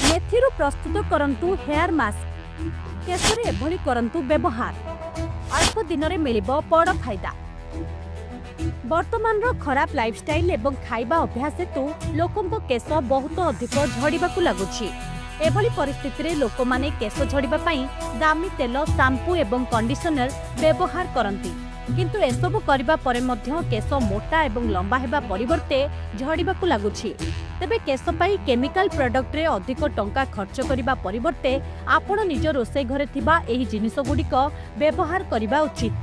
मेथिरू प्रस्तुत करंतु hair mask केशरे एभली करंतु व्यवहार अल्प दिन में मिलिबो बड़ फायदा। वर्तमान खराब लाइफस्टाइल एवं खाइबा अभ्यास हेतु लोकंको केश बहुत अधिक झड़िबाकु लागुछि। एभली परिस्थिति रे लोक माने केश झड़िबा पई दामी तेल शाम्पू एवं कंडीशनर व्यवहार करंती, किंतु एसबु करिबा परे मध्य केश मोटा एवं लंबा हेबा परिवर्ते झड़िबाकु लागुछि। तेबे केश पई केमिकल प्रोडक्ट रे अधिक टंका खर्च करिबा परिवर्ते आपण निज रोषे घरे थिबा एही जिनिस गुडिक व्यवहार करिबा उचित।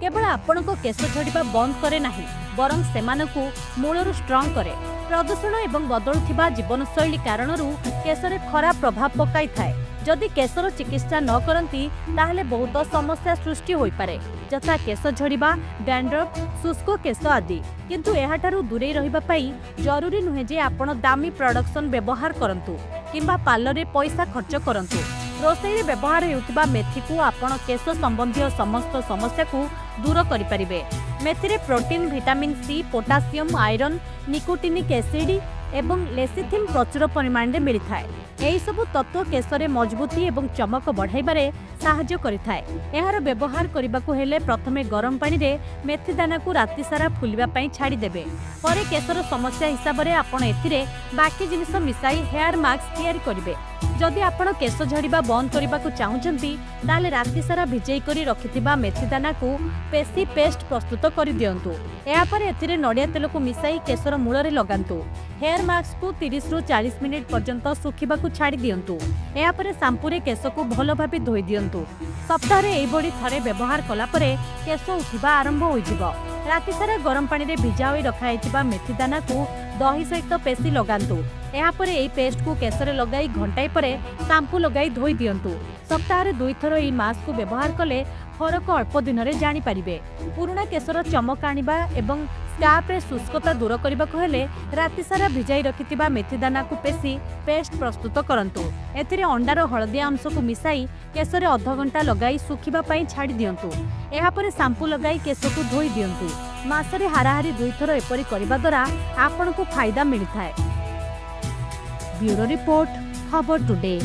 केवल आपणको केश झड़िबा बंद करे नाही, बरं सेमानकु मूलरु स्ट्रॉंग करे। प्रदूषण एवं बदलुथिबा जीवनशैली कारणरू केशरे खराब प्रभाव पकाई थाए। जदि केशर चिकित्सा न करंती ताहले बहुत समस्या सृष्टि होई पारे, जथा केश झड़िबा, डैंड्रफ, शुष्क केश आदि। किंतु एहाटारू दूरे रहिबा पई जरूरी नुहे जे आपण दामी प्रोडक्शन व्यवहार करंतु किंबा पार्लर रे पैसा खर्च करंतु। रोषेई व्यवहार हेउथिबा मेथी को आपण केश संबंधी समस्त समस्या को दूर करि परिबे। मेथी रे protein, vitamin C, potassium, iron, nicotinic acid एवं लेसिथिन प्रचुर परिमाण में मिली थाए। एही सबु तत्व केशरे मजबूती एवं चमक बढ़ाइबारे साहाय्य करिथाए। एहार व्यवहार करिबाकु हेले प्रथमे गरम पानी रे मेथी दाना को राति सारा फुलिबा पई छाड़ी देबे। परे केशर समस्या हिसाब रे आपण एथिरे बाकी जिनिस मिसाई हेयर मास्क तयारी करिवे। जदि आपण केश झड़िबा बंद करिबाकु चाहुचंती ताले राति सारा भिजई करी रखिथिबा मेथी दाना को पेशी पेस्ट प्रस्तुत करि दियंतु। एहा परे एथिरे नडिया तेल को मिसाई केशर मूल रे लगांतु। हेयर मास्क को 30 रु 40 मिनिट पर्यंत सुखिबाकु छाड़ी दियंतु। एहा परे शैम्पू रे केश को भलो भाबे धोई दियंतु। सप्ताह रे एई बडी थरे व्यवहार कला परे केश उठिबा आरंभ होई जिवो। राति सारा गरम पानी रे भिजा होई रखा हैतिबा मेथी दाना को दही सहित पेशी लगांतु। एहा परे एई पेस्ट को केशरे लगाई घंटाए परे शैम्पू लगाई धोई दियंतु। सप्ताह रे 2 थर एई मास्क को व्यवहार कले फरक अल्प दिन रे जानि पारिबे। पुराना केशर चमक आनिबा एवं स्कार्फ रे शुष्कता दूर करबा को हेले राति सारा भिजाई रखिथिबा मेथी दाना को पेशी पेस्ट प्रस्तुत करंतु। एथिरे अंडार हळदिया अंश को मिसाई केशरे आधा घंटा लगाई सुखिबा पई छाड़ी दियंतु। एहा परे शैम्पू लगाई केश को धोई दियंतु। मासरे हाराहारी 2 थर एपरि करबा द्वारा आपन को फायदा मिलि थाए। ब्यूरो रिपोर्ट, खबर टुडे।